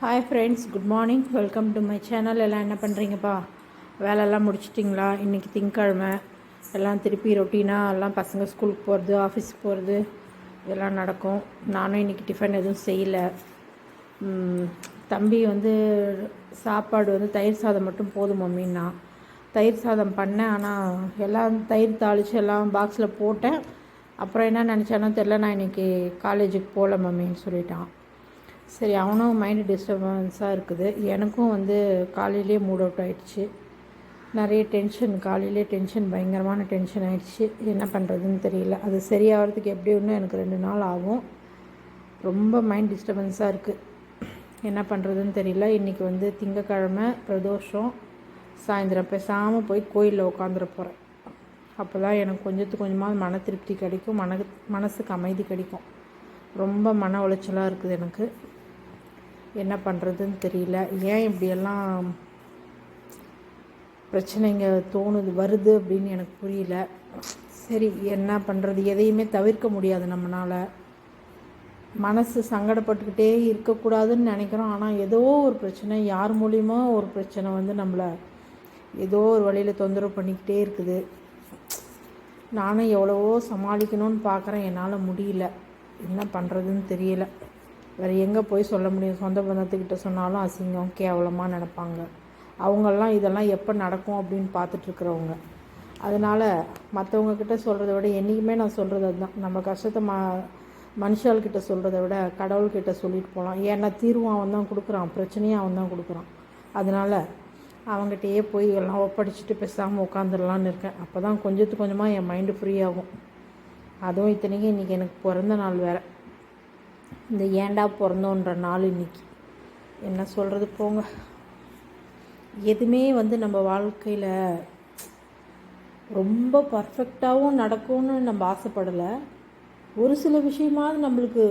Hi friends, good morning. Welcome to my channel. எல்லாம் என்ன பண்ணுறீங்கப்பா? வேலையெல்லாம் முடிச்சிட்டிங்களா? இன்றைக்கி திங்கக்கிழமை. எல்லாம் திருப்பி ரொட்டீனாக எல்லாம் பசங்க ஸ்கூலுக்கு போகிறது, ஆஃபீஸுக்கு போகிறது இதெல்லாம் நடக்கும். நானும் இன்றைக்கி டிஃபன் எதுவும் செய்யலை. தம்பி சாப்பாடு தயிர் சாதம் மட்டும் போதும் மம்மின்னா தயிர் சாதம் பண்ணேன். ஆனால் எல்லாம் தயிர் தாளித்து எல்லாம் பாக்ஸில் போட்டேன். அப்புறம் என்ன நினச்சானோ தெரில, நான் இன்றைக்கி காலேஜுக்கு போகல மம்மின்னு சொல்லிட்டான். சரி, அவனும் மைண்டு டிஸ்டர்பன்ஸாக இருக்குது. எனக்கும் காலையிலே மூட் அவுட் ஆகிடுச்சு. நிறைய டென்ஷன், காலையிலே டென்ஷன், பயங்கரமான டென்ஷன் ஆகிடுச்சு. என்ன பண்ணுறதுன்னு தெரியல. அது சரியாகிறதுக்கு எப்படி ஒன்று எனக்கு 2 நாள் ஆகும். ரொம்ப மைண்ட் டிஸ்டர்பன்ஸாக இருக்குது. என்ன பண்ணுறதுன்னு தெரியல. இன்றைக்கி திங்கக்கிழமை பிரதோஷம். சாயந்தரம் பேசாமல் போய் கோயிலில் உட்காந்துட போகிறேன். அப்போ தான் எனக்கு கொஞ்சமாக மன திருப்தி கிடைக்கும், மனசுக்கு அமைதி கிடைக்கும். ரொம்ப மன உளைச்சலாக இருக்குது எனக்கு. என்ன பண்ணுறதுன்னு தெரியல. ஏன் இப்படியெல்லாம் பிரச்சனைங்க வருது அப்படின்னு எனக்கு புரியல. சரி, என்ன பண்ணுறது? எதையுமே தவிர்க்க முடியாது நம்மளால். மனசு சங்கடப்பட்டுக்கிட்டே இருக்கக்கூடாதுன்னு நினைக்கிறோம். ஆனால் ஏதோ ஒரு பிரச்சனை, யார் மூலியமா ஒரு பிரச்சனை நம்மளை ஏதோ ஒரு வழியில் தொந்தரவு பண்ணிக்கிட்டே இருக்குது. நானும் எவ்வளவோ சமாளிக்கணும்னு பார்க்குறேன், என்னால் முடியல. என்ன பண்ணுறதுன்னு தெரியல. வேறு எங்கே போய் சொல்ல முடியும்? சொந்த பந்தத்துக்கிட்ட சொன்னாலும் அசிங்கம், கேவலமாக நினைப்பாங்க. அவங்கெல்லாம் இதெல்லாம் எப்போ நடக்கும் அப்படின்னு பார்த்துட்ருக்குறவங்க. அதனால் மற்றவங்கக்கிட்ட சொல்கிறத விட என்றைக்குமே நான் சொல்கிறது அதுதான். நம்ம கஷ்டத்தை மனுஷால்கிட்ட சொல்கிறத விட கடவுள்கிட்ட சொல்லிட்டு போகலாம். ஏன்னா தீர்வும் அவன் தான் கொடுக்குறான், பிரச்சனையும் அவன் தான் கொடுக்குறான். அதனால் அவங்ககிட்டயே போய் எல்லாம் ஒப்படைச்சிட்டு பேசாமல் உட்காந்துடலான்னு இருக்கேன். அப்போ தான் கொஞ்சமாக என் மைண்டு ஃப்ரீ ஆகும். அதுவும் இத்தனைக்கும் இன்றைக்கி எனக்கு பிறந்த நாள் வேறு. இந்த ஏண்டா பிறந்தோன்ற நாள் இன்றைக்கி. என்ன சொல்கிறது போங்க. எதுவுமே நம்ம வாழ்க்கையில் ரொம்ப பர்ஃபெக்டாகவும் நடக்கும்னு நம்ம ஆசைப்படலை. ஒரு சில விஷயமாவது நம்மளுக்கு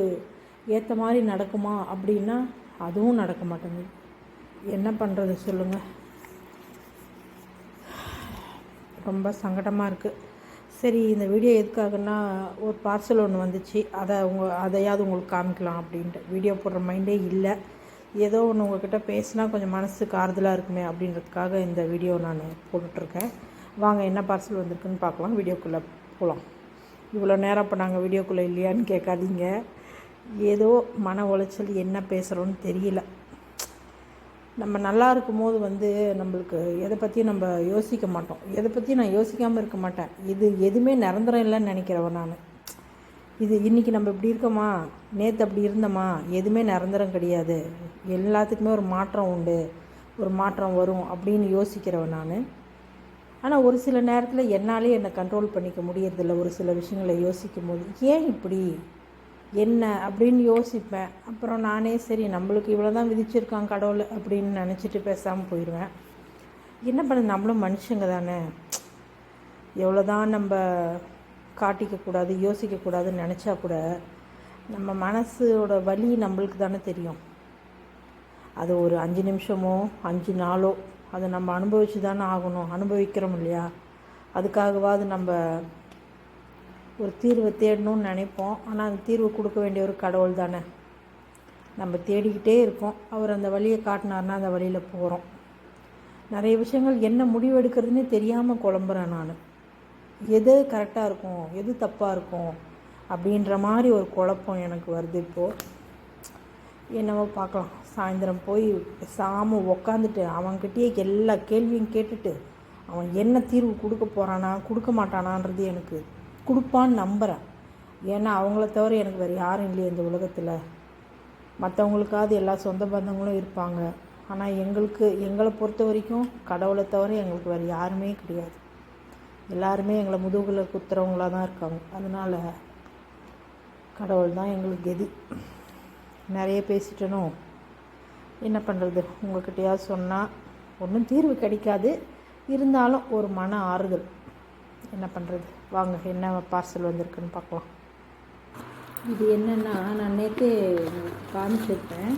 ஏற்ற மாதிரி நடக்குமா அப்படின்னா அதுவும் நடக்க மாட்டேங்குது. என்ன பண்ணுறது சொல்லுங்கள்? ரொம்ப சங்கடமாக இருக்குது. சரி, இந்த வீடியோ எதுக்காகன்னா, ஒரு பார்சல் ஒன்று வந்துச்சு. அதையாவது உங்களுக்கு காமிக்கலாம் அப்படின்ட்டு வீடியோ போடுற மைண்டே இல்லை. ஏதோ ஒன்று உங்கள்கிட்ட பேசினா கொஞ்சம் மனசுக்கு ஆறுதலாக இருக்குமே அப்படின்றதுக்காக இந்த வீடியோ நான் போட்டுட்ருக்கேன். வாங்க, என்ன பார்சல் வந்திருக்குன்னு பார்க்கலாம். வீடியோக்குள்ளே போகலாம். இவ்வளோ நேரம் இப்போ நாங்கள் வீடியோக்குள்ளே இல்லையான்னு கேட்காதீங்க. ஏதோ மன உளைச்சல், என்ன பேசுகிறோன்னு தெரியல. நம்ம நல்லா இருக்கும்போது நம்மளுக்கு எதை பற்றியும் நம்ம யோசிக்க மாட்டோம். எதை பற்றியும் நான் யோசிக்காமல் இருக்க மாட்டேன். இது எதுவுமே நிரந்தரம் இல்லைன்னு நினைக்கிறவன் நான். இது இன்றைக்கி நம்ம இப்படி இருக்கோமா, நேற்று அப்படி இருந்தோமா, எதுவுமே நிரந்தரம் கிடையாது. எல்லாத்துக்குமே ஒரு மாற்றம் உண்டு, ஒரு மாற்றம் வரும் அப்படின்னு யோசிக்கிறவன் நான். ஆனால் ஒரு சில நேரத்தில் என்னாலே என்னை கண்ட்ரோல் பண்ணிக்க முடியறதில்ல. ஒரு சில விஷயங்களை யோசிக்கும் போது ஏன் இப்படி என்ன அப்படின்னு யோசிப்பேன். அப்புறம் நானே சரி, நம்மளுக்கு இவ்வளோ தான் விதிச்சிருக்கான் கடவுள் அப்படின்னு நினச்சிட்டு பேசாமல் போயிடுவேன். என்ன பண்ண, நம்மளும் மனுஷங்க தானே. எவ்வளோ தான் நம்ம காட்டிக்கக்கூடாது, யோசிக்கக்கூடாதுன்னு நினச்சா கூட நம்ம மனசோட வலி நம்மளுக்கு தானே தெரியும். அது ஒரு 5 நிமிஷமோ 5 நாளோ அதை நம்ம அனுபவித்து தானே ஆகணும். அனுபவிக்கிறோம் இல்லையா? அதுக்காகவாது நம்ம ஒரு தீர்வை தேடணும்னு நினைப்போம். ஆனால் அந்த தீர்வு கொடுக்க வேண்டிய ஒரு கடவுள் தானே. நம்ம தேடிக்கிட்டே இருக்கோம். அவர் அந்த வழியை காட்டினார்னா அந்த வழியில் போகிறோம். நிறைய விஷயங்கள் என்ன முடிவு எடுக்கிறதுனே தெரியாமல் குழம்புறேன் நான். எது கரெக்டாக இருக்கும், எது தப்பாக இருக்கும் அப்படின்ற மாதிரி ஒரு குழப்பம் எனக்கு வருது இப்போது. என்னவோ பார்க்கலாம். சாயந்தரம் போய் பேசாமல் உக்காந்துட்டு அவன்கிட்டயே எல்லா கேள்வியும் கேட்டுட்டு அவன் என்ன தீர்வு கொடுக்க போகிறானா கொடுக்க மாட்டானான்றது எனக்கு கொடுப்பான்னு நம்புகிறேன். ஏன்னா அவங்கள தவிர எனக்கு வேறு யாரும் இல்லையே இந்த உலகத்தில். மற்றவங்களுக்காவது எல்லா சொந்த பந்தங்களும் இருப்பாங்க. ஆனால் எங்களை பொறுத்த வரைக்கும் கடவுளை தவிர எங்களுக்கு வேறு யாருமே கிடையாது. எல்லாருமே எங்களை முதுகில் குத்துறவங்களாக தான் இருக்காங்க. அதனால் கடவுள் தான் எங்களுக்கு கதி. நிறைய பேசிட்டனும், என்ன பண்ணுறது? உங்கள்கிட்டயாவது சொன்னால் ஒன்றும் தீர்வு கிடைக்காது. இருந்தாலும் ஒரு மன ஆறுதல். என்ன பண்ணுறது? வாங்க, என்ன பார்சல் வந்திருக்குன்னு பார்க்கலாம். இது என்னென்னா, நான் நேற்றே காமிச்சிருப்பேன்.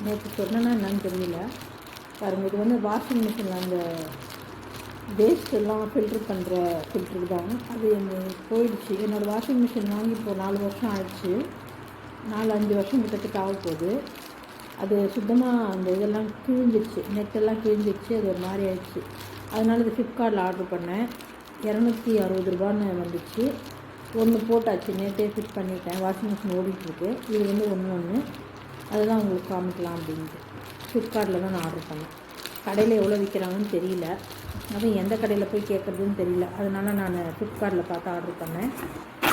நேற்று சொன்னேன்னா என்னன்னு தெரியல. பாருங்கள், இது வாஷிங் மிஷினில் அந்த வேஸ்ட் எல்லாம் ஃபில்ட்ரு பண்ணுற ஃபில்ட்ரு தான். அது போயிடுச்சு. என்னோடய வாஷிங் மிஷின் வாங்கி இப்போது 4 வருஷம் ஆயிடுச்சு. 4-5 வருஷம் கிட்டத்தட்ட ஆக போகுது. அது சுத்தமாக அந்த இதெல்லாம் கிழிஞ்சிடுச்சு, நெட்டெல்லாம் கிழிஞ்சிடுச்சு, அது ஒரு மாதிரி ஆயிடுச்சு. அதனால் இது ஃப்ளிப்கார்ட்டில் ஆர்டர் பண்ணேன். 260 வந்துச்சு. ஒன்று போட்டாச்சு, நேற்றே ஃபிட் பண்ணிட்டேன். வாஷிங் மிஷின் ஓடிட்டுருக்கு. இது வந்து ஒன்று அதுதான் உங்களுக்கு காமிக்கலாம் அப்படின்ட்டு ஃப்ளிப்கார்ட்டில் தான் நான் ஆர்டர் பண்ணேன். கடையில் எவ்வளோ விற்கிறாங்கன்னு தெரியல, அதுவும் எந்த கடையில் போய் கேட்குறதுன்னு தெரியல. அதனால் நான் ஃப்ளிப்கார்ட்டில் பார்த்து ஆர்டர் பண்ணேன்.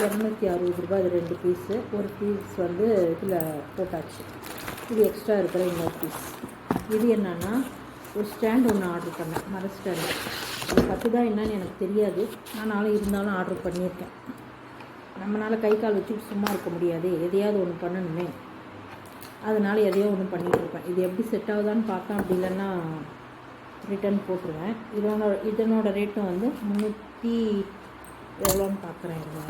260 இது 2 பீஸு. ஒரு பீஸ் வந்து இதில் போட்டாச்சு. இது எக்ஸ்ட்ரா இருக்கிற இன்னொரு பீஸ். இது என்னன்னா ஒரு ஸ்டாண்ட் ஒன்று ஆர்டர் பண்ணேன், மர ஸ்டாண்டு. அது பத்து தான் என்னன்னு எனக்கு தெரியாது, ஆனாலும் இருந்தாலும் ஆர்டர் பண்ணியிருக்கேன். நம்மளால் கை கால் வச்சுட்டு சும்மா இருக்க முடியாது, எதையாவது ஒன்று பண்ணணுமே, அதனால் எதையோ ஒன்று பண்ணிகிட்ருப்பேன். இது எப்படி செட் ஆகுதான்னு பார்த்தேன், அப்படி இல்லைன்னா ரிட்டர்ன் போட்டுருவேன். இதனோட ரேட்டும் வந்து 300 எவ்வளோன்னு பார்க்குறேன், இருங்க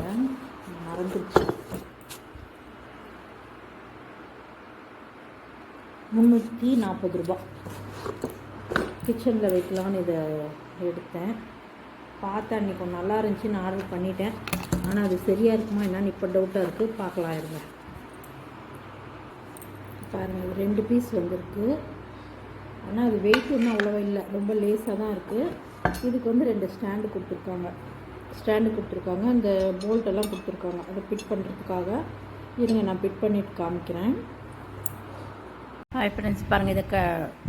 மறந்துடுச்சு. 340 கிச்சனில் வைக்கலான்னு இதை எடுத்தேன். பார்த்தேன், அன்றைக்கி கொஞ்சம் நல்லா இருந்துச்சுன்னு ஆர்டர் பண்ணிட்டேன். ஆனால் அது சரியாக இருக்குமா என்னன்னு இப்போ டவுட்டாக இருக்குது. பார்க்கலாம் இருங்க. பாருங்கள், இது 2 பீஸ் வந்திருக்கு. ஆனால் அது வெயிட் ஒன்றும் அவ்வளோவா இல்லை, ரொம்ப லேஸாக தான் இருக்குது. இதுக்கு வந்து 2 ஸ்டாண்டு கொடுத்துருக்காங்க. அந்த போல்ட்டெல்லாம் கொடுத்துருக்காங்க, அதை ஃபிட் பண்ணுறதுக்காக. இருங்க, நான் ஃபிட் பண்ணிவிட்டு காமிக்கிறேன். ஹாய் ஃப்ரெண்ட்ஸ், பாருங்கள், இதை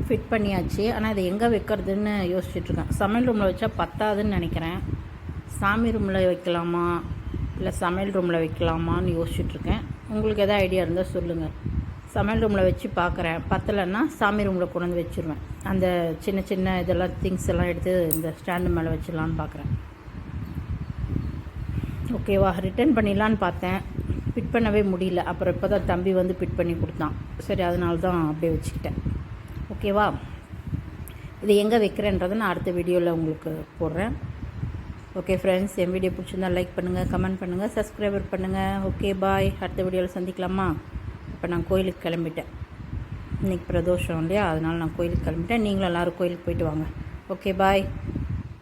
ஃபிட் பண்ணியாச்சு. ஆனால் இதை எங்கே வைக்கிறதுன்னு யோசிச்சுட்ருக்கேன். சமையல் ரூமில் வச்சா பத்தாதுன்னு நினைக்கிறேன். சாமி ரூமில் வைக்கலாமா இல்லை சமையல் ரூமில் வைக்கலாமான்னு யோசிச்சுட்ருக்கேன். உங்களுக்கு எதாவது ஐடியா இருந்தால் சொல்லுங்கள். சமையல் ரூமில் வச்சு பார்க்குறேன், பத்தலைன்னா சாமி ரூமில் கொண்டு வந்து வச்சுருவேன். அந்த சின்ன சின்ன இதெல்லாம் திங்ஸ் எல்லாம் எடுத்து இந்த ஸ்டாண்டு மேலே வச்சிடலான்னு பார்க்குறேன். ஓகேவா, ரிட்டர்ன் பண்ணிடலான்னு பார்த்தேன், ஃபிட் பண்ணவே முடியல. அப்புறம் இப்போ தான் தம்பி வந்து ஃபிட் பண்ணி கொடுத்தான். சரி, அதனால தான் அப்படியே வச்சுக்கிட்டேன். ஓகேவா, இது எங்கே வைக்கிறேன்றதை நான் அடுத்த வீடியோவில் உங்களுக்கு போடுறேன். ஓகே ஃப்ரெண்ட்ஸ், என் வீடியோ பிடிச்சிருந்தால் லைக் பண்ணுங்கள், கமெண்ட் பண்ணுங்கள், சப்ஸ்கிரைபர் பண்ணுங்கள். ஓகே பாய், அடுத்த வீடியோவில் சந்திக்கலாமா? இப்போ நான் கோயிலுக்கு கிளம்பிட்டேன். இன்றைக்கி பிரதோஷம் இல்லையா, அதனால் நான் கோயிலுக்கு கிளம்பிட்டேன். நீங்களும் எல்லோரும் கோயிலுக்கு போயிட்டு வாங்க. Okay bye.